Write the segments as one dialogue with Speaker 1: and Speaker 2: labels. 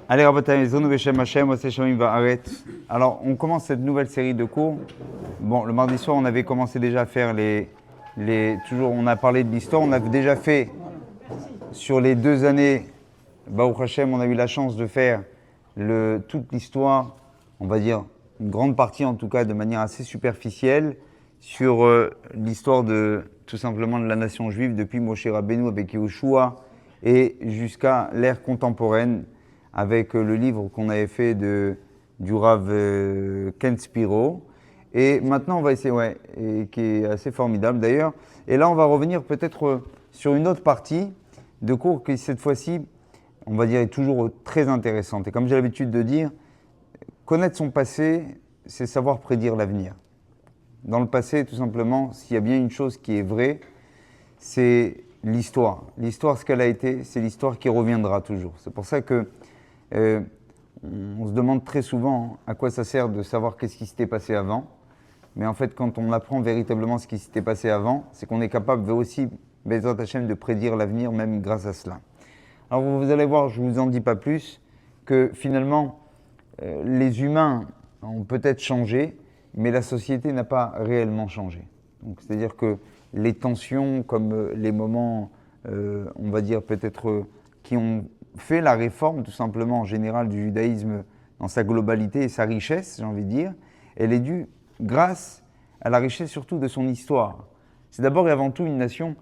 Speaker 1: Allez, Rabotai, Zono Beshem Hashem, Ose Shomim Va'aret. Alors, on commence cette nouvelle série de cours. Bon, le mardi soir, on avait commencé déjà à faire toujours, on a parlé de l'histoire. On avait déjà fait, sur les 2 années, Baruch Hashem, on a eu la chance de faire toute l'histoire, on va dire, une grande partie en tout cas, de manière assez superficielle, sur l'histoire tout simplement de la nation juive, depuis Moshe Rabbeinu avec Yehoshua, et jusqu'à l'ère contemporaine, avec le livre qu'on avait fait du Rav Ken Spiro. Et maintenant, on va essayer, et qui est assez formidable d'ailleurs. Et là, on va revenir peut-être sur une autre partie de cours qui, cette fois-ci, on va dire, est toujours très intéressante. Et comme j'ai l'habitude de dire, connaître son passé, c'est savoir prédire l'avenir. Dans le passé, tout simplement, s'il y a bien une chose qui est vraie, c'est l'histoire. L'histoire, ce qu'elle a été, c'est l'histoire qui reviendra toujours. C'est pour ça que on se demande très souvent à quoi ça sert de savoir qu'est-ce qui s'était passé avant. Mais en fait, quand on apprend véritablement ce qui s'était passé avant, c'est qu'on est capable aussi, Bezrat Hashem, de prédire l'avenir, même grâce à cela. Alors vous allez voir, je ne vous en dis pas plus, que finalement, les humains ont peut-être changé, mais la société n'a pas réellement changé. Donc, c'est-à-dire que les tensions, comme les moments, on va dire peut-être, qui ont fait la réforme tout simplement en général du judaïsme dans sa globalité et sa richesse, j'ai envie de dire, elle est due grâce à la richesse surtout de son histoire. C'est d'abord et avant tout une nation,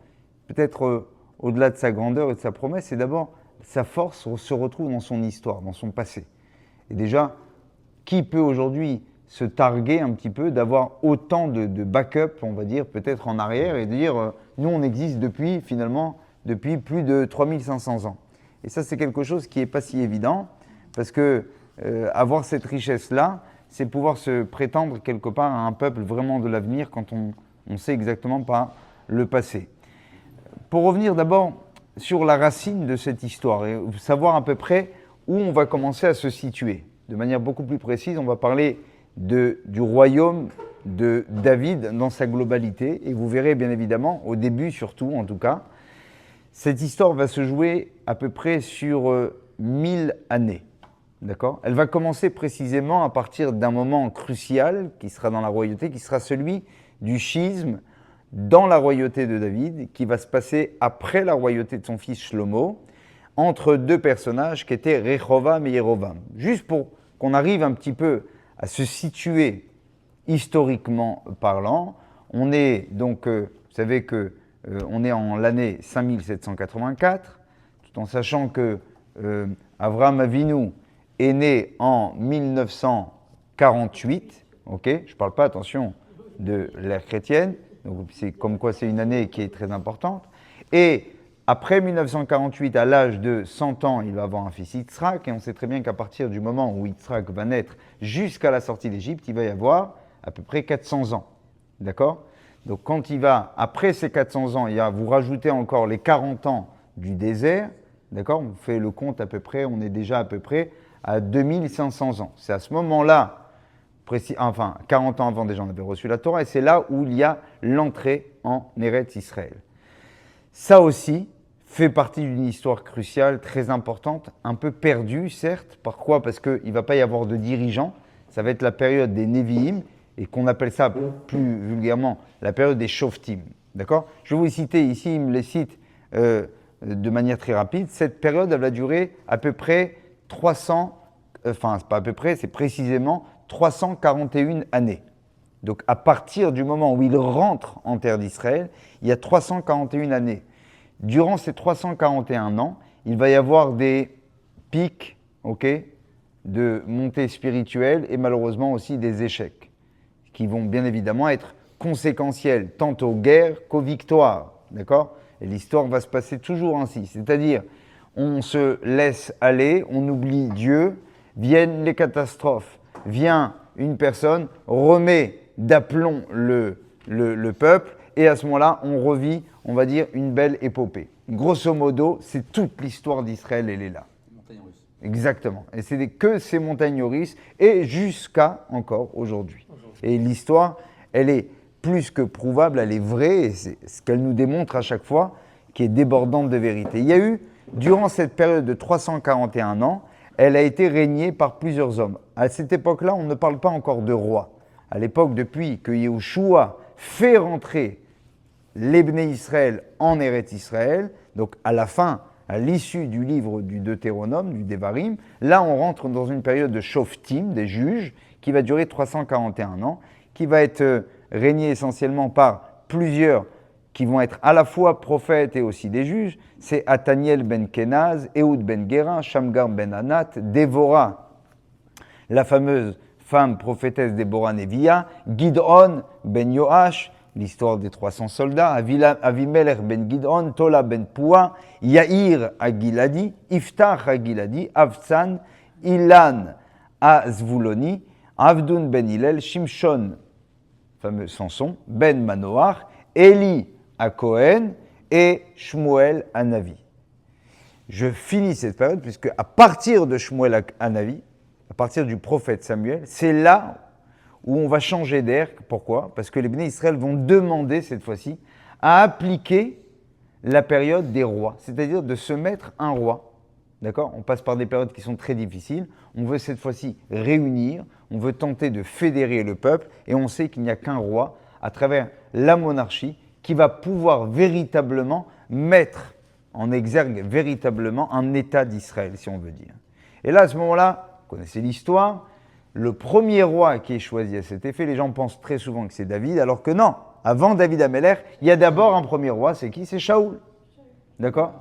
Speaker 1: peut-être au-delà de sa grandeur et de sa promesse, c'est d'abord sa force se retrouve dans son histoire, dans son passé. Et déjà, qui peut aujourd'hui se targuer un petit peu d'avoir autant de backup, on va dire, peut-être en arrière, et de dire, nous on existe depuis plus de 3500 ans. Et ça, c'est quelque chose qui n'est pas si évident, parce que avoir cette richesse-là, c'est pouvoir se prétendre quelque part à un peuple vraiment de l'avenir quand on sait exactement pas le passé. Pour revenir d'abord sur la racine de cette histoire, et savoir à peu près où on va commencer à se situer. De manière beaucoup plus précise, on va parler du royaume de David dans sa globalité, et vous verrez bien évidemment, au début surtout en tout cas, cette histoire va se jouer à peu près sur 1000 années, d'accord ? Elle va commencer précisément à partir d'un moment crucial qui sera dans la royauté, qui sera celui du schisme dans la royauté de David, qui va se passer après la royauté de son fils Shlomo, entre deux personnages qui étaient Rehovam et Yerovam. Juste pour qu'on arrive un petit peu à se situer historiquement parlant, on est donc, vous savez que on est en l'année 5784, tout en sachant que Avraham Avinu est né en 1948, ok ? Je ne parle pas, attention, de l'ère chrétienne, donc c'est comme quoi c'est une année qui est très importante. Et après 1948, à l'âge de 100 ans, il va avoir un fils Yitzhak, et on sait très bien qu'à partir du moment où Yitzhak va naître jusqu'à la sortie d'Égypte, il va y avoir à peu près 400 ans, d'accord ? Donc quand il va, après ces 400 ans, vous rajoutez encore les 40 ans du désert, d'accord ? On fait le compte à peu près, on est déjà à peu près à 2500 ans. C'est à ce moment-là, 40 ans avant déjà on avait reçu la Torah, et c'est là où il y a l'entrée en Eretz Israël. Ça aussi fait partie d'une histoire cruciale, très importante, un peu perdue certes. Pourquoi ? Parce qu'il ne va pas y avoir de dirigeants, ça va être la période des Nevi'im, et qu'on appelle ça plus vulgairement la période des Shoftim. D'accord ? Je vais vous citer ici, il me les cite de manière très rapide. Cette période, elle va durer à peu près c'est pas à peu près, c'est précisément 341 années. Donc à partir du moment où il rentre en terre d'Israël, il y a 341 années. Durant ces 341 ans, il va y avoir des pics, de montée spirituelle et malheureusement aussi des échecs, qui vont bien évidemment être conséquentiels tant aux guerres qu'aux victoires, d'accord ? Et l'histoire va se passer toujours ainsi, c'est-à-dire on se laisse aller, on oublie Dieu, viennent les catastrophes, vient une personne, remet d'aplomb le peuple, et à ce moment-là, on revit, on va dire, une belle épopée. Grosso modo, c'est toute l'histoire d'Israël, elle est là. Exactement. Et c'est que ces montagnes russes, et jusqu'à encore aujourd'hui. Et l'histoire, elle est plus que prouvable, elle est vraie, et c'est ce qu'elle nous démontre à chaque fois, qui est débordante de vérité. Il y a eu, durant cette période de 341 ans, elle a été régnée par plusieurs hommes. À cette époque-là, on ne parle pas encore de roi. À l'époque, depuis que Yehoshua fait rentrer les Bnei Israël en Eretz Israël, donc à la fin, à l'issue du livre du Deutéronome, du Devarim, là on rentre dans une période de Shoftim, des juges, qui va durer 341 ans, qui va être régnée essentiellement par plusieurs qui vont être à la fois prophètes et aussi des juges. C'est Athaniel ben Kenaz, Ehud ben Gera, Shamgar ben Anat, Dévorah, la fameuse femme prophétesse Déborah Nevia, Gidon ben Yoash, l'histoire des 300 soldats, Avimelech ben Gidon, Tola ben Pua, Yair Agiladi, Iftach Agiladi, Avtsan, Ilan Azvuloni, Avdun ben Hillel, Shimshon, fameux Samson, ben Manoach, Eli à Cohen et Shmuel à Navi. Je finis cette période puisque à partir de Shmuel à Navi, à partir du prophète Samuel, c'est là où on va changer d'air. Pourquoi ? Parce que les Bnei Israël vont demander cette fois-ci à appliquer la période des rois, c'est-à-dire de se mettre un roi. D'accord ? On passe par des périodes qui sont très difficiles. On veut cette fois-ci réunir, on veut tenter de fédérer le peuple et on sait qu'il n'y a qu'un roi à travers la monarchie qui va pouvoir véritablement mettre en exergue véritablement un État d'Israël, si on veut dire. Et là, à ce moment-là, vous connaissez l'histoire, le premier roi qui est choisi à cet effet, les gens pensent très souvent que c'est David, alors que non, avant David Améler, il y a d'abord un premier roi, c'est qui ? C'est Shaoul. D'accord ?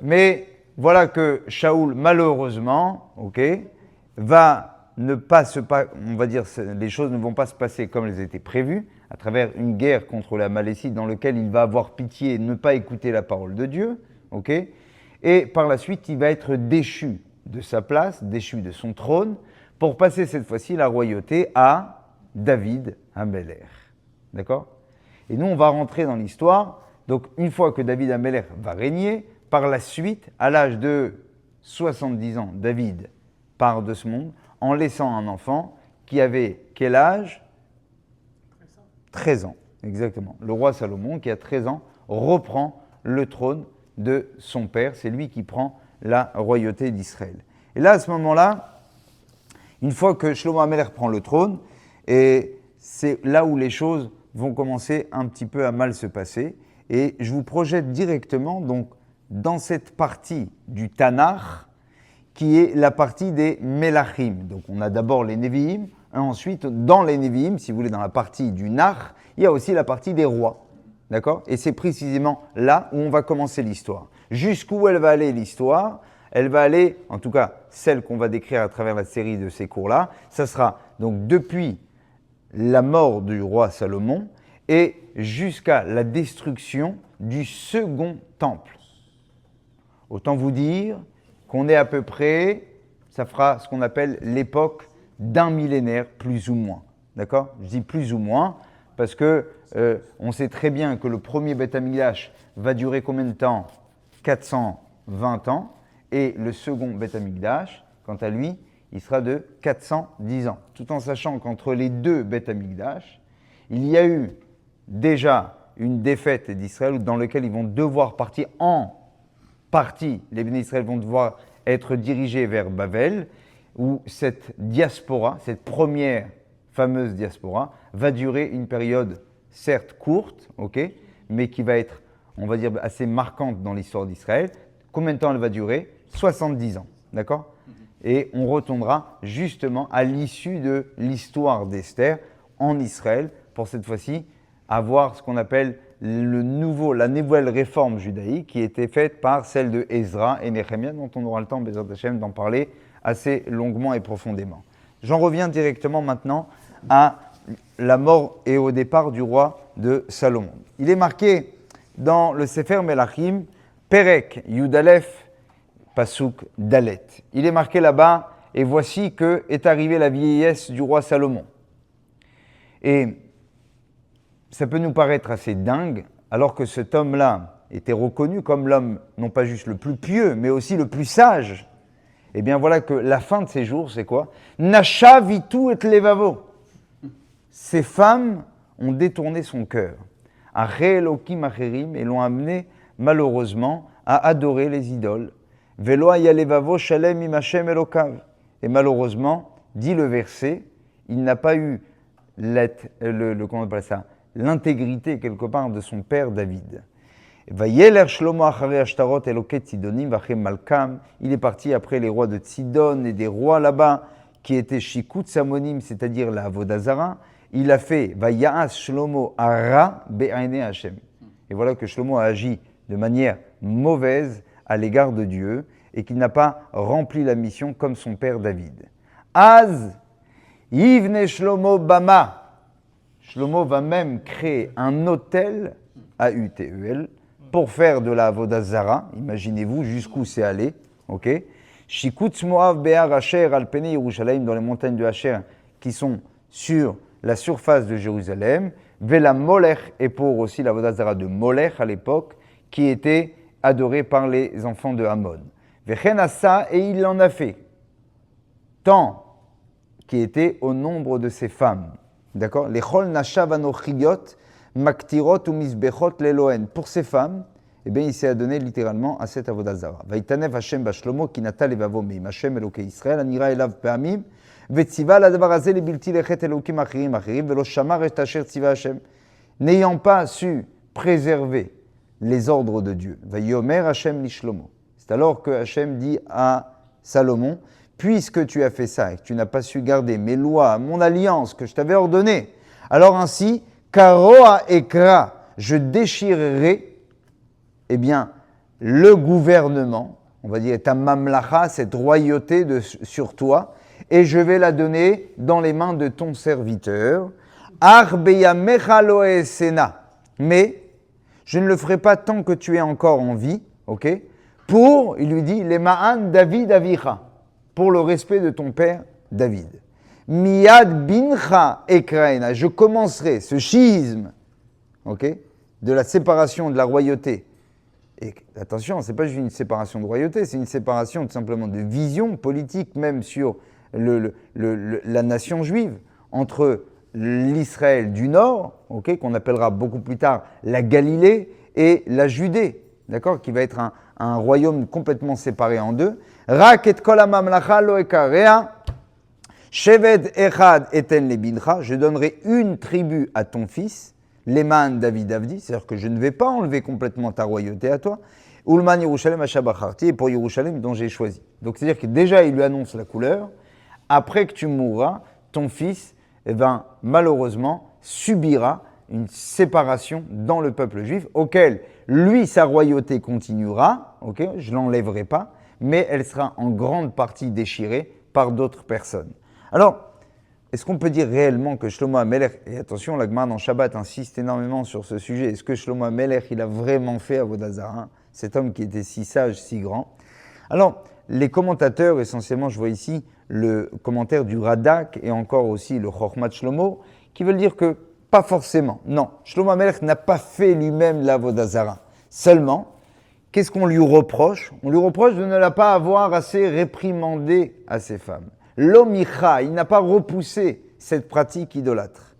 Speaker 1: Mais voilà que Shaoul, malheureusement, va ne pas on va dire, les choses ne vont pas se passer comme elles étaient prévues, à travers une guerre contre la Malécite dans laquelle il va avoir pitié et ne pas écouter la parole de Dieu, et par la suite, il va être déchu de sa place, déchu de son trône, pour passer cette fois-ci la royauté à David Améler. D'accord ? Et nous, on va rentrer dans l'histoire. Donc, une fois que David Améler va régner, par la suite, à l'âge de 70 ans, David part de ce monde en laissant un enfant qui avait quel âge ? 13 ans, exactement. Le roi Salomon, qui a 13 ans, reprend le trône de son père. C'est lui qui prend la royauté d'Israël. Et là, à ce moment-là, une fois que Shlomo HaMelech prend le trône, et c'est là où les choses vont commencer un petit peu à mal se passer. Et je vous projette directement donc dans cette partie du Tanakh, qui est la partie des Melachim. Donc on a d'abord les Nevi'im, et ensuite dans les Nevi'im, si vous voulez, dans la partie du Nach, il y a aussi la partie des rois. D'accord ? Et c'est précisément là où on va commencer l'histoire. Jusqu'où elle va aller l'histoire ? Elle va aller, en tout cas celle qu'on va décrire à travers la série de ces cours-là, ça sera donc depuis la mort du roi Salomon et jusqu'à la destruction du second temple. Autant vous dire qu'on est à peu près, ça fera ce qu'on appelle l'époque d'un millénaire, plus ou moins. D'accord ? Je dis plus ou moins parce que on sait très bien que le premier Beth Amikdash va durer combien de temps ? 420 ans. Et le second Beth Amikdash, quant à lui, il sera de 410 ans. Tout en sachant qu'entre les deux Beth Amikdash, il y a eu déjà une défaite d'Israël dans laquelle ils vont devoir partir en partie. Les Bnei Israël vont devoir être dirigés vers Babel, où cette diaspora, cette première fameuse diaspora, va durer une période certes courte, mais qui va être, on va dire, assez marquante dans l'histoire d'Israël. Combien de temps elle va durer ? 70 ans, d'accord ? Et on retournera justement à l'issue de l'histoire d'Esther en Israël, pour cette fois-ci avoir ce qu'on appelle la nouvelle réforme judaïque qui était faite par celle de Ezra et Néhémie, dont on aura le temps, Bezrat Hashem, d'en parler assez longuement et profondément. J'en reviens directement maintenant à la mort et au départ du roi de Salomon. Il est marqué dans le Sefer Melachim, Perek Yudalef, Pasuk Dalet. Il est marqué là-bas, et voici que est arrivée la vieillesse du roi Salomon. Et ça peut nous paraître assez dingue, alors que cet homme-là était reconnu comme l'homme, non pas juste le plus pieux, mais aussi le plus sage. Eh bien voilà que la fin de ses jours, c'est quoi ? Nasha vitu et levavo. Ces femmes ont détourné son cœur. Aré Elokim acherim, et l'ont amené malheureusement à adorer les idoles. Velo ayalevavo shalem im Hashem elokav. Et malheureusement, dit le verset, il n'a pas eu comment on appelle ça, l'intégrité quelque part de son père David. Vayeler Shlomo achare ashtarot eloket Sidonim vachem malkam. Il est parti après les rois de Sidon et des rois là-bas qui étaient Shikut Samonim, c'est-à-dire la Avodazara. Il a fait Vayaas Shlomo ara be'aine Hashem. Et voilà que Shlomo a agi de manière mauvaise à l'égard de Dieu et qu'il n'a pas rempli la mission comme son père David. Az Yivne Shlomo Bama. Shlomo va même créer un autel, A-U-T-E-L, pour faire de la Avodazara. Imaginez-vous jusqu'où c'est allé. Ok. Shikutz Moav Be'ar Asher Alpene Yerushalayim, dans les montagnes de Asher qui sont sur la surface de Jérusalem. Vela Molech, et pour aussi la Avodazara de Molech à l'époque, qui était adorée par les enfants de Ammon. Vechen Asa, et il en a fait tant qui était au nombre de ses femmes. D'accord? Les Chol Nashav Anochiyot Maktirot ou Misbechot Lelohen. Pour ces femmes, eh bien, il s'est adonné littéralement à cette Avodazara. Vaitanev Hashem Bashlomo Kinata Levavo Meim Hashem Elokei Israël Anira Elav Peamim Vetziva Ladavar Haze Lebilti Lechet Elokim Achirim Velo Shamar Et Asher Tziva Hashem. N'ayant pas su préserver les ordres de Dieu. Vayomer Hashem Lishlomo. C'est alors que Hashem dit à Salomon, puisque tu as fait ça et que tu n'as pas su garder mes lois, mon alliance que je t'avais ordonnée, alors ainsi, Karoa Ekra, je déchirerai, eh bien, le gouvernement, on va dire ta mamlacha, cette royauté sur toi, et je vais la donner dans les mains de ton serviteur. Arbeya Mechaloe Sena. Mais je ne le ferai pas tant que tu es encore en vie, ok? Pour, il lui dit, les Ma'an David Avicha, pour le respect de ton père David. Miyad bincha ekraena, je commencerai ce schisme, ok, de la séparation de la royauté. Et attention, ce n'est pas juste une séparation de royauté, c'est une séparation tout simplement de vision politique, même sur la nation juive, entre l'Israël du Nord, ok, qu'on appellera beaucoup plus tard la Galilée, et la Judée, d'accord, qui va être un royaume complètement séparé en deux. Rak et kol hamamlacha lo ekarea, Sheved echad eten lebincha, je donnerai une tribu à ton fils, Leman David Avdi, c'est-à-dire que je ne vais pas enlever complètement ta royauté à toi, Ulman Yerushalem Ashabacharti, et pour Yerushalem dont j'ai choisi. Donc c'est-à-dire que déjà il lui annonce la couleur, après que tu mourras, ton fils, eh ben, malheureusement, subira une séparation dans le peuple juif, auquel lui, sa royauté continuera, okay, je ne l'enlèverai pas, mais elle sera en grande partie déchirée par d'autres personnes. Alors, est-ce qu'on peut dire réellement que Shlomo HaMelech, et attention, la Gemara dans Shabbat insiste énormément sur ce sujet, est-ce que Shlomo HaMelech, il a vraiment fait Avodazara, cet homme qui était si sage, si grand? Alors, les commentateurs, essentiellement, je vois ici le commentaire du Radak et encore aussi le Chochmat Shlomo, qui veulent dire que pas forcément. Non, Shlomo HaMelech n'a pas fait lui-même l'Avodazara. Seulement, qu'est-ce qu'on lui reproche? On lui reproche de ne pas avoir assez réprimandé à ses femmes. L'omicha, il n'a pas repoussé cette pratique idolâtre.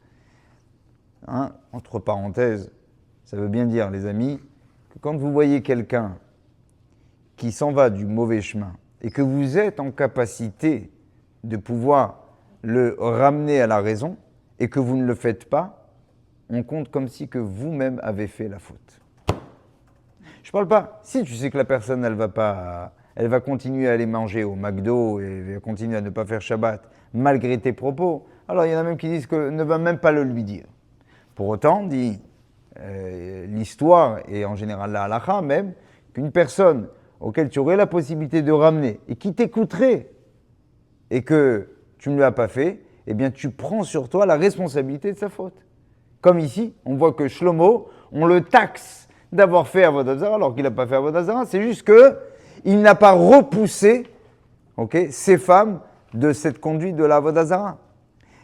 Speaker 1: Hein? Entre parenthèses, ça veut bien dire, les amis, que quand vous voyez quelqu'un qui s'en va du mauvais chemin et que vous êtes en capacité de pouvoir le ramener à la raison et que vous ne le faites pas, on compte comme si que vous-même avez fait la faute. Je ne parle pas, si tu sais que la personne, elle va continuer à aller manger au McDo et elle va continuer à ne pas faire Shabbat malgré tes propos, alors il y en a même qui disent que ne va même pas le lui dire. Pour autant, dit l'histoire et en général la halakha même, qu'une personne auquel tu aurais la possibilité de ramener et qui t'écouterait et que tu ne lui as pas fait, eh bien tu prends sur toi la responsabilité de sa faute. Comme ici, on voit que Shlomo, on le taxe d'avoir fait Avodazara alors qu'il n'a pas fait Avodazara, c'est juste qu'il n'a pas repoussé ces femmes de cette conduite de la Avodazara.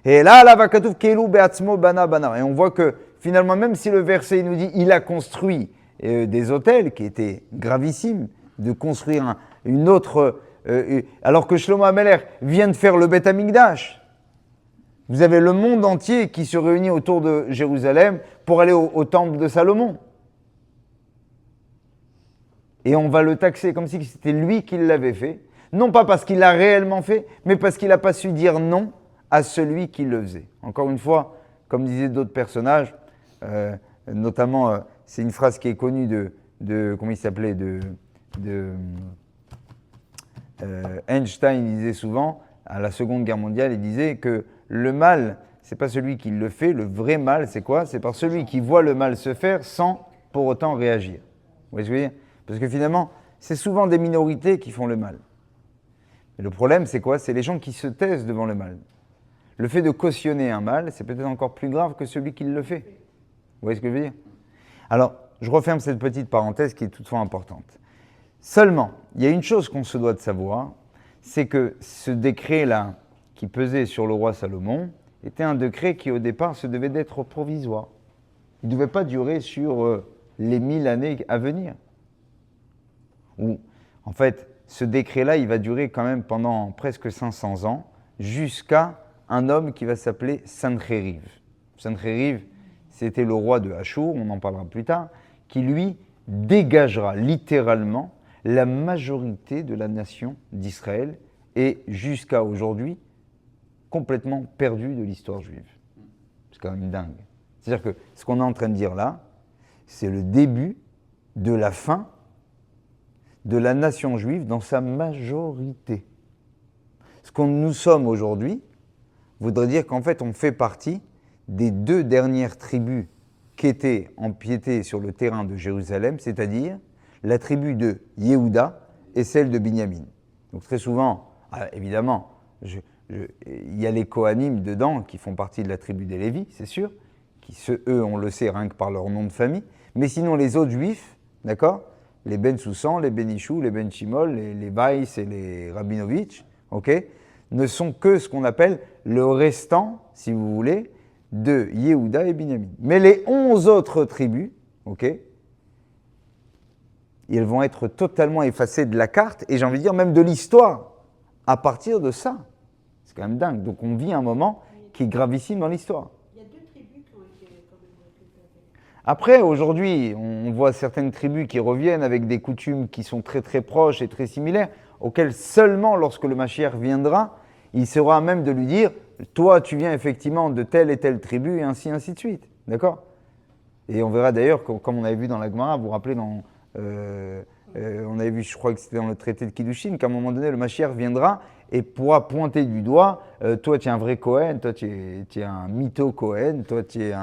Speaker 1: Et là, la vakatouf keilu be'atzmo bana bana. Et on voit que finalement, même si le verset nous dit il a construit des autels qui étaient gravissimes, de construire une autre, alors que Shlomo HaMelech vient de faire le Beth Amikdash. Vous avez le monde entier qui se réunit autour de Jérusalem pour aller au temple de Salomon. et on va le taxer comme si c'était lui qui l'avait fait, non pas parce qu'il l'a réellement fait, mais parce qu'il n'a pas su dire non à celui qui le faisait. Encore une fois, comme disaient d'autres personnages, notamment, c'est une phrase qui est connue de comment il s'appelait, Einstein, il disait souvent, à la Seconde Guerre mondiale, il disait que le mal, c'est pas celui qui le fait, le vrai mal, c'est quoi? C'est par celui qui voit le mal se faire sans pour autant réagir. Vous voyez ce que je veux dire? Parce que finalement, c'est souvent des minorités qui font le mal. Mais le problème, c'est quoi? C'est les gens qui se taisent devant le mal. Le fait de cautionner un mal, c'est peut-être encore plus grave que celui qui le fait. Vous voyez ce que je veux dire? Alors, je referme cette petite parenthèse qui est toutefois importante. Seulement, il y a une chose qu'on se doit de savoir, c'est que ce décret-là, qui pesait sur le roi Salomon, était un décret qui, au départ, se devait d'être provisoire. Il ne devait pas durer sur les 1000 années à venir. Ou, en fait, ce décret-là, il va durer quand même pendant presque 500 ans, jusqu'à un homme qui va s'appeler Sancheriv. Sancheriv, c'était le roi de Achour, on en parlera plus tard, qui lui dégagera littéralement la majorité de la nation d'Israël et jusqu'à aujourd'hui complètement perdu de l'histoire juive. C'est quand même dingue. C'est-à-dire que ce qu'on est en train de dire là, c'est le début de la fin de la nation juive dans sa majorité. Ce qu'on nous sommes aujourd'hui voudrait dire qu'en fait on fait partie des 2 dernières tribus qui étaient empiétées sur le terrain de Jérusalem, c'est-à-dire la tribu de Yehuda et celle de Binyamin. Donc très souvent, évidemment, il y a les Kohanim dedans qui font partie de la tribu des Lévis, c'est sûr, qui eux, on le sait rien que par leur nom de famille, mais sinon les autres juifs, d'accord, les Ben Soussan, les Ben Ishou, les Ben Shimol, les Weiss et les Rabinovitch, ok, ne sont que ce qu'on appelle le restant, si vous voulez, de Yehuda et Binyamin. Mais les 11 autres tribus, ok, elles vont être totalement effacées de la carte, et j'ai envie de dire même de l'histoire, à partir de ça. C'est quand même dingue. Donc on vit un moment qui est gravissime dans l'histoire.
Speaker 2: Il y a 2 tribus qui ont été quand même récupérées.
Speaker 1: Après, aujourd'hui, on voit certaines tribus qui reviennent avec des coutumes qui sont très très proches et très similaires, auxquelles seulement lorsque le Mashiach viendra, il sera à même de lui dire « Toi, tu viens effectivement de telle et telle tribu, et ainsi de suite. » D'accord? Et on verra d'ailleurs, comme on avait vu dans la Gemara, vous vous rappelez, on avait vu, je crois que c'était dans le traité de Kiddushin, qu'à un moment donné, le Mashiach viendra et pourra pointer du doigt toi, tu es un vrai Cohen, toi, tu es un mytho Cohen, toi, tu es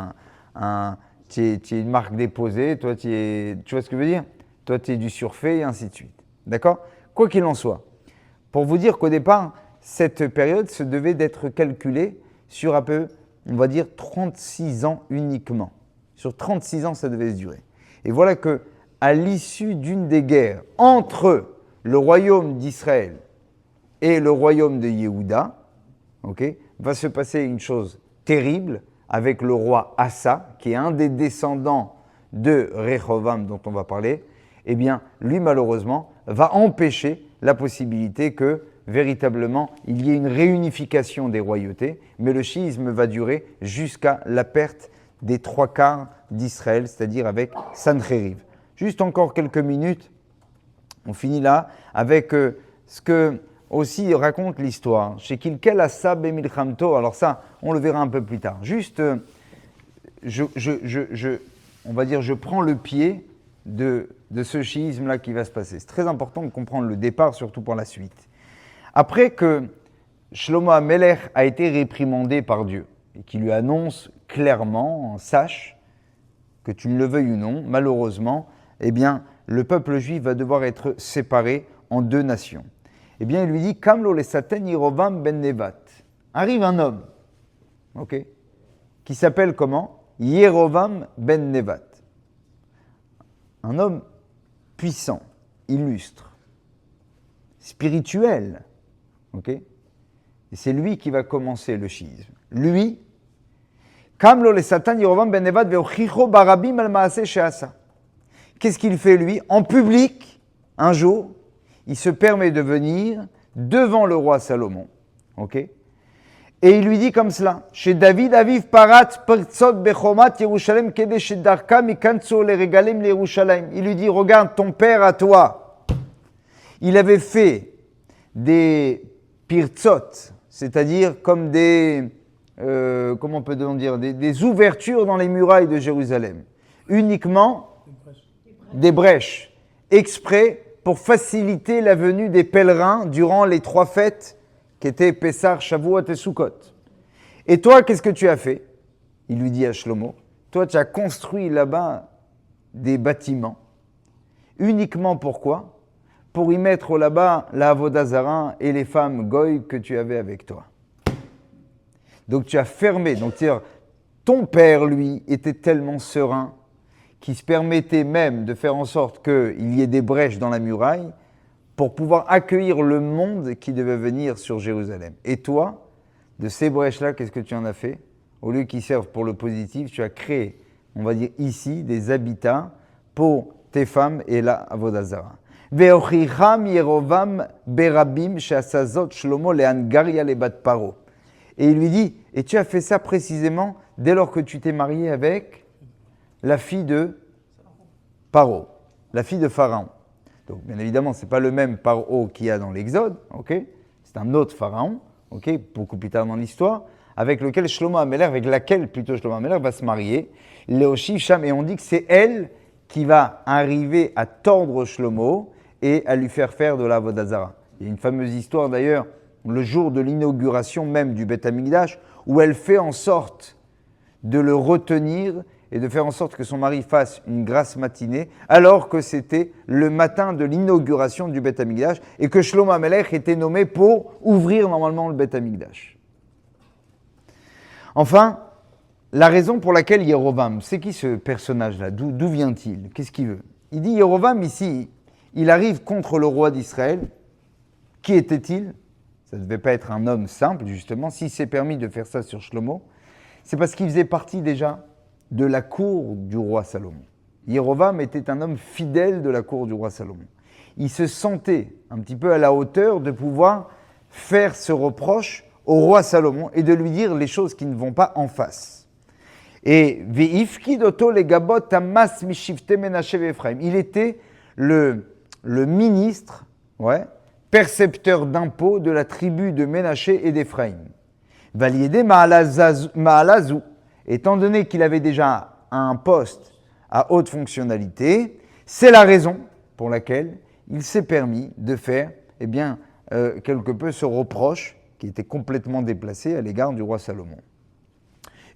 Speaker 1: une marque déposée, toi, tu vois ce que je veux dire? Toi, tu es du surfait, et ainsi de suite. D'accord? Quoi qu'il en soit, pour vous dire qu'au départ, cette période se devait d'être calculée sur un peu, on va dire, 36 ans uniquement. Sur 36 ans, ça devait se durer. Et voilà que, à l'issue d'une des guerres entre le royaume d'Israël et le royaume de Yehuda, okay, va se passer une chose terrible avec le roi Assa, qui est un des descendants de Rehovam dont on va parler. Eh bien, lui, malheureusement, va empêcher la possibilité que, véritablement, il y ait une réunification des royautés, mais le chiisme va durer jusqu'à la perte des 3/4 d'Israël, c'est-à-dire avec Sancheriv. Juste encore quelques minutes, on finit là, avec ce que aussi raconte l'histoire. Chez Kilkel Assa Bemilchamto, alors ça, on le verra un peu plus tard. Juste, on va dire, je prends le pied de ce chiisme-là qui va se passer. C'est très important de comprendre le départ, surtout pour la suite. Après que Shlomo HaMelech a été réprimandé par Dieu, et qui lui annonce clairement, sache que tu ne le veuilles ou non, malheureusement, eh bien, le peuple juif va devoir être séparé en 2 nations. Eh bien, il lui dit, Kamlo le Satan Yerovam ben Nevat. Arrive un homme, ok, qui s'appelle comment? Yerovam ben Nevat. Un homme puissant, illustre, spirituel, ok? Et c'est lui qui va commencer le schisme. Lui, Kamlo le Satan Yerovam ben Nevat ve'ochicho barabim al maaseh she'asa. Qu'est-ce qu'il fait lui? En public, un jour, il se permet de venir devant le roi Salomon, ok? Et il lui dit comme cela, chez David aviv parat pertzot bechomat Yerushalem kedesh darka mikantso le regalem le Yerushalem. Il lui dit, regarde ton père à toi, il avait fait des pirtzot, c'est-à-dire comme comment peut-on dire, des ouvertures dans les murailles de Jérusalem, uniquement des brèches, exprès pour faciliter la venue des pèlerins durant les 3 fêtes qui étaient Pessah, Shavuot et Sukkot. Et toi, qu'est-ce que tu as fait? Il lui dit à Shlomo, toi tu as construit là-bas des bâtiments, uniquement pourquoi? Pour y mettre là-bas la Avodah Zara et les femmes goy que tu avais avec toi. Donc tu as fermé, donc c'est-à-dire, ton père, lui, était tellement serein qu'il se permettait même de faire en sorte qu'il y ait des brèches dans la muraille pour pouvoir accueillir le monde qui devait venir sur Jérusalem. Et toi, de ces brèches-là, qu'est-ce que tu en as fait? Au lieu qu'ils servent pour le positif, tu as créé, on va dire ici, des habitats pour tes femmes et la Avodah Zara. Ve'ochicham Yerovam berabim she'asazot Shlomo le'angaria lebat paro. Et il lui dit, et tu as fait ça précisément dès lors que tu t'es marié avec la fille de Paro, la fille de Pharaon. Donc bien évidemment, ce n'est pas le même Paro qu'il y a dans l'Exode, okay? C'est un autre Pharaon, okay? Beaucoup plus tard dans l'histoire, avec laquelle Shlomo HaMelech va se marier, Léoshi, Sham, et on dit que c'est elle qui va arriver à tordre Shlomo et à lui faire faire de la Avodah Zara. Il y a une fameuse histoire d'ailleurs, le jour de l'inauguration même du Beth Amikdash, où elle fait en sorte de le retenir et de faire en sorte que son mari fasse une grasse matinée, alors que c'était le matin de l'inauguration du Beth Amikdash et que Shlomo HaMelech était nommé pour ouvrir normalement le Beth Amikdash. Enfin, la raison pour laquelle Yerovam, c'est qui ce personnage-là? D'où vient-il? Qu'est-ce qu'il veut? Il dit Yerovam ici, il arrive contre le roi d'Israël. Qui était-il? Ça ne devait pas être un homme simple, justement. S'il s'est permis de faire ça sur Shlomo, c'est parce qu'il faisait partie déjà de la cour du roi Salomon. Yerovam était un homme fidèle de la cour du roi Salomon. Il se sentait un petit peu à la hauteur de pouvoir faire ce reproche au roi Salomon et de lui dire les choses qui ne vont pas en face. Et il était le ministre, percepteur d'impôts de la tribu de Ménaché et d'Éphraïm. Valiédé Ma'alazou, étant donné qu'il avait déjà un poste à haute fonctionnalité, c'est la raison pour laquelle il s'est permis de faire quelque peu ce reproche qui était complètement déplacé à l'égard du roi Salomon.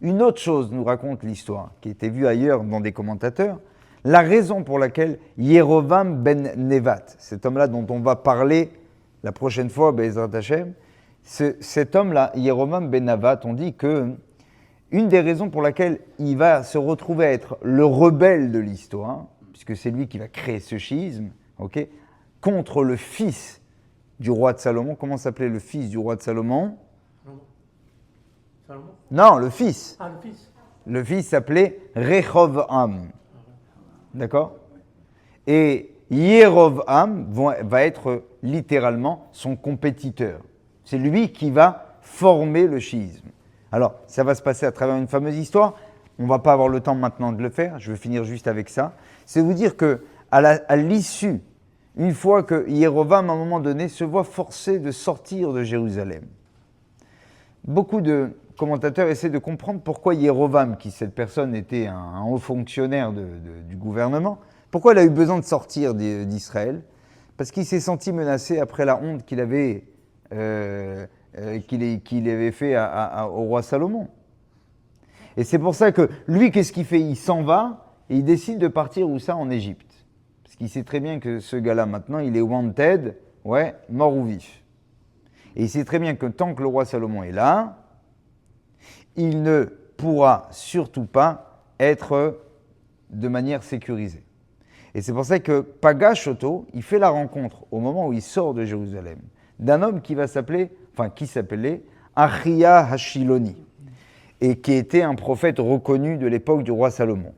Speaker 1: Une autre chose nous raconte l'histoire, qui était vue ailleurs dans des commentateurs, la raison pour laquelle Yerovam ben Nevat, cet homme-là dont on va parler la prochaine fois, Be'ezrat Hashem, cet homme-là, Yerovam ben Nevat, on dit que une des raisons pour laquelle il va se retrouver à être le rebelle de l'histoire, puisque c'est lui qui va créer ce schisme, contre le fils du roi de Salomon. Comment s'appelait le fils du roi de Salomon?
Speaker 3: Salomon?
Speaker 1: Non, le fils.
Speaker 3: Ah, le fils.
Speaker 1: Le fils s'appelait Rehovam. D'accord? Et Yerovam va être littéralement son compétiteur. C'est lui qui va former le schisme. Alors, ça va se passer à travers une fameuse histoire. On ne va pas avoir le temps maintenant de le faire. Je vais finir juste avec ça. C'est vous dire qu'à l'issue, une fois que Yerovam, à un moment donné, se voit forcé de sortir de Jérusalem. Beaucoup de commentateurs essaient de comprendre pourquoi Yerovam, qui cette personne était un haut fonctionnaire du gouvernement, pourquoi il a eu besoin de sortir d'Israël? Parce qu'il s'est senti menacé après la honte qu'il avait fait au roi Salomon. Et c'est pour ça que lui, qu'est-ce qu'il fait? Il s'en va et il décide de partir où ça? En Égypte. Parce qu'il sait très bien que ce gars-là, maintenant, il est wanted, mort ou vif. Et il sait très bien que tant que le roi Salomon est là, il ne pourra surtout pas être de manière sécurisée. Et c'est pour ça que Pagashoto, il fait la rencontre au moment où il sort de Jérusalem d'un homme qui s'appelait Achia Hashiloni, et qui était un prophète reconnu de l'époque du roi Salomon.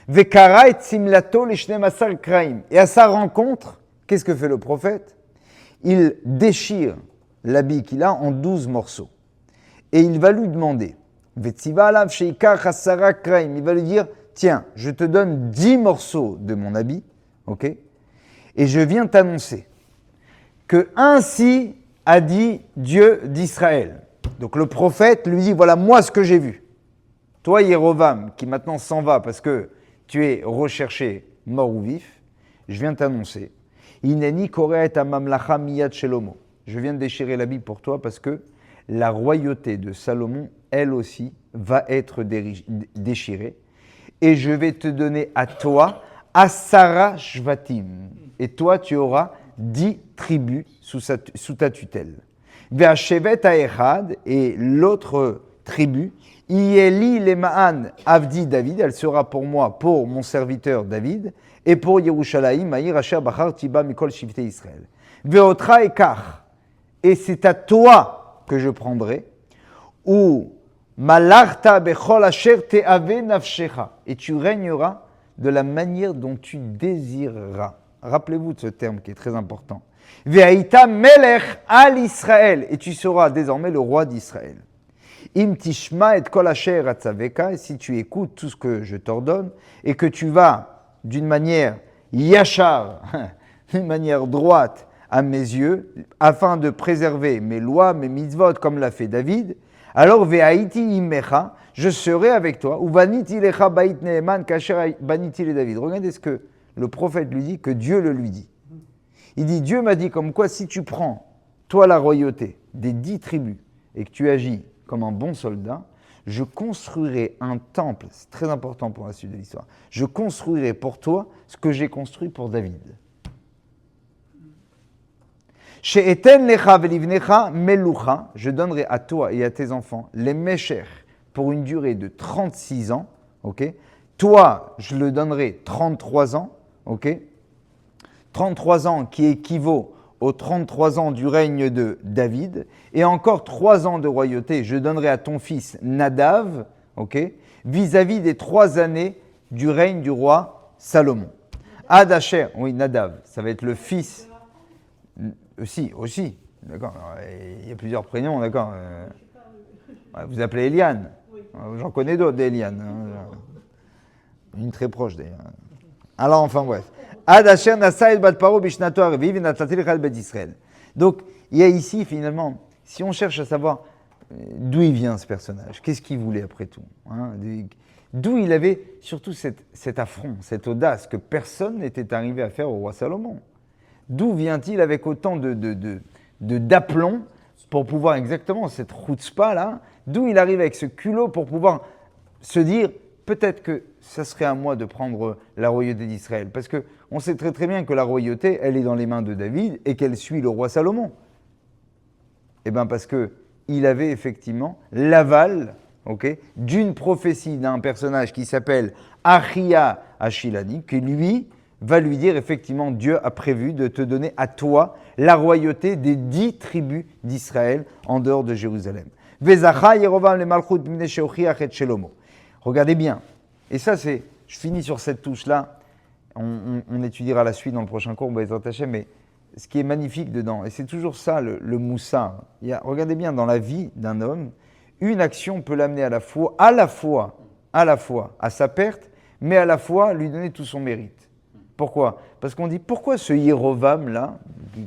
Speaker 1: Vekara et Simlato leshnem asar kraim. Et à sa rencontre, qu'est-ce que fait le prophète? Il déchire l'habit qu'il a en 12 morceaux. Et il va lui demander, Vetsiva alav sheikar hasara kraim. Il va lui dire, tiens, je te donne 10 morceaux de mon habit, et je viens t'annoncer que ainsi a dit Dieu d'Israël. Donc le prophète lui dit, voilà moi ce que j'ai vu. Toi, Jérovam, qui maintenant s'en va parce que tu es recherché, mort ou vif, je viens t'annoncer. Ineni koret amamlacha miyad shelomo. Je viens de déchirer la Bible pour toi parce que la royauté de Salomon, elle aussi, va être déchirée. Et je vais te donner à toi Asara Shvatim. Et toi, tu auras 10 tribus sous ta tutelle. Ve'ashevet ha'echad, et l'autre tribu, Ieli lemaan avdi David, elle sera pour moi, pour mon serviteur David, et pour Yerushalayim, Maïr asher bachar tiba mikol shivtei Israël. Ve'otra ekach, et c'est à toi que je prendrai, ou malarta bechol asher te'ave nafshecha, et tu régneras de la manière dont tu désireras. Rappelez-vous de ce terme qui est très important. Ve'aïta melech al Israël, et tu seras désormais le roi d'Israël. Im tishma et kol asher atzaveka, et si tu écoutes tout ce que je t'ordonne, et que tu vas d'une manière yachar, d'une manière droite à mes yeux, afin de préserver mes lois, mes mitzvot, comme l'a fait David, alors ve'aïti imecha, je serai avec toi, ou vaniti lecha bait neeman kasher baniti le David. Regardez ce que le prophète lui dit, que Dieu le lui dit. Il dit, Dieu m'a dit comme quoi si tu prends, toi la royauté des 10 tribus, et que tu agis comme un bon soldat, je construirai un temple, c'est très important pour la suite de l'histoire, je construirai pour toi ce que j'ai construit pour David. She'eten lecha velivnecha melucha, je donnerai à toi et à tes enfants les méchers pour une durée de 36 ans, ok. Toi, je le donnerai 33 ans, ok. 33 ans qui équivaut aux 33 ans du règne de David, et encore 3 ans de royauté, je donnerai à ton fils Nadav, ok, vis-à-vis des 3 années du règne du roi Salomon. Ad Asher, oui, Nadav, ça va être le fils, aussi, d'accord, il y a plusieurs prénoms, d'accord, vous appelez Eliane, j'en connais d'autres d'Eliane, une très proche d'ailleurs. Alors enfin bref. Donc, il y a ici, finalement, si on cherche à savoir d'où il vient ce personnage, qu'est-ce qu'il voulait après tout, hein, d'où il avait surtout cet affront, cette audace que personne n'était arrivé à faire au roi Salomon. D'où vient-il avec autant d'aplomb pour pouvoir exactement, cette chutzpah là, d'où il arrive avec ce culot pour pouvoir se dire, peut-être que ça serait à moi de prendre la royauté d'Israël. Parce qu'on sait très très bien que la royauté, elle est dans les mains de David et qu'elle suit le roi Salomon. Eh bien parce qu'il avait effectivement l'aval, okay, d'une prophétie d'un personnage qui s'appelle Achia Ashilani, qui lui va lui dire effectivement Dieu a prévu de te donner à toi la royauté des 10 tribus d'Israël en dehors de Jérusalem. Vezacha Yerovam le malchut mine sheochiach et shelomo. Regardez bien, et ça c'est, je finis sur cette touche-là, on étudiera la suite dans le prochain cours, on va être attaché, mais ce qui est magnifique dedans, et c'est toujours ça le moussard, regardez bien, dans la vie d'un homme, une action peut l'amener à la fois à sa perte, mais à la fois lui donner tout son mérite. Pourquoi ? Parce qu'on dit, pourquoi ce Jérovam-là,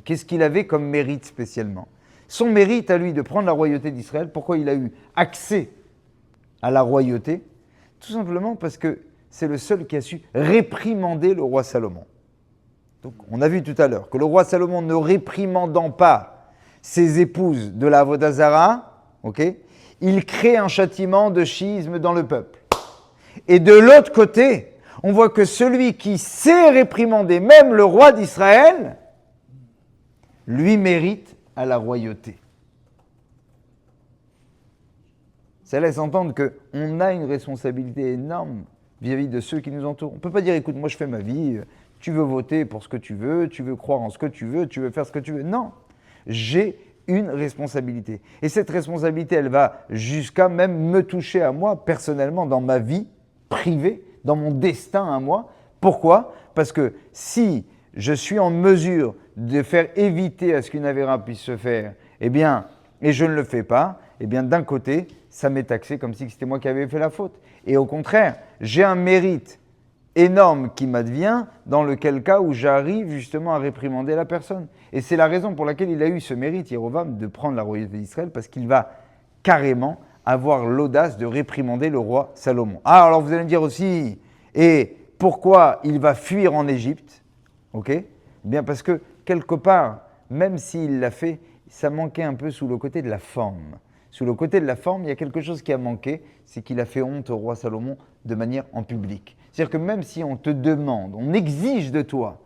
Speaker 1: qu'est-ce qu'il avait comme mérite spécialement ? Son mérite à lui de prendre la royauté d'Israël, pourquoi il a eu accès à la royauté ? Tout simplement parce que c'est le seul qui a su réprimander le roi Salomon. Donc, on a vu tout à l'heure que le roi Salomon, ne réprimandant pas ses épouses de la Avodah Zara, okay, il crée un châtiment de schisme dans le peuple. Et de l'autre côté, on voit que celui qui sait réprimander même le roi d'Israël, lui mérite à la royauté. Ça laisse entendre qu'on a une responsabilité énorme vis-à-vis de ceux qui nous entourent. On ne peut pas dire, écoute, moi je fais ma vie, tu veux voter pour ce que tu veux croire en ce que tu veux faire ce que tu veux. Non, j'ai une responsabilité. Et cette responsabilité, elle va jusqu'à même me toucher à moi, personnellement, dans ma vie privée, dans mon destin à moi. Pourquoi ? Parce que si je suis en mesure de faire éviter à ce qu'une avéra puisse se faire, eh bien, et je ne le fais pas, eh bien, d'un côté, ça m'est taxé comme si c'était moi qui avais fait la faute. Et au contraire, j'ai un mérite énorme qui m'advient, dans lequel cas où j'arrive justement à réprimander la personne. Et c'est la raison pour laquelle il a eu ce mérite, Jéroboam, de prendre la royauté d'Israël, parce qu'il va carrément avoir l'audace de réprimander le roi Salomon. Ah, alors vous allez me dire aussi, et pourquoi il va fuir en Égypte? Ok? Bien parce que quelque part, même s'il l'a fait, ça manquait un peu sous le côté de la forme. Sous le côté de la forme, il y a quelque chose qui a manqué, c'est qu'il a fait honte au roi Salomon de manière en public. C'est-à-dire que même si on te demande, on exige de toi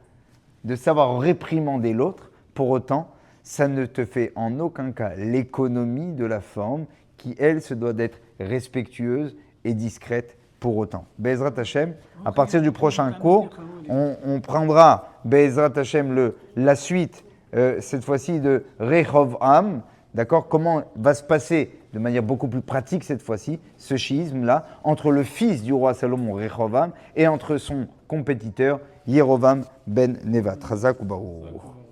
Speaker 1: de savoir réprimander l'autre, pour autant, ça ne te fait en aucun cas l'économie de la forme qui, elle, se doit d'être respectueuse et discrète pour autant. Be'ezrat Hashem, à partir du prochain cours, on prendra Be'ezrat Hashem la suite, cette fois-ci de Rehovam, d'accord? Comment va se passer de manière beaucoup plus pratique cette fois-ci, ce schisme-là, entre le fils du roi Salomon, Rehovam, et entre son compétiteur, Yerovam ben Nevat. Chazak ou Baruch.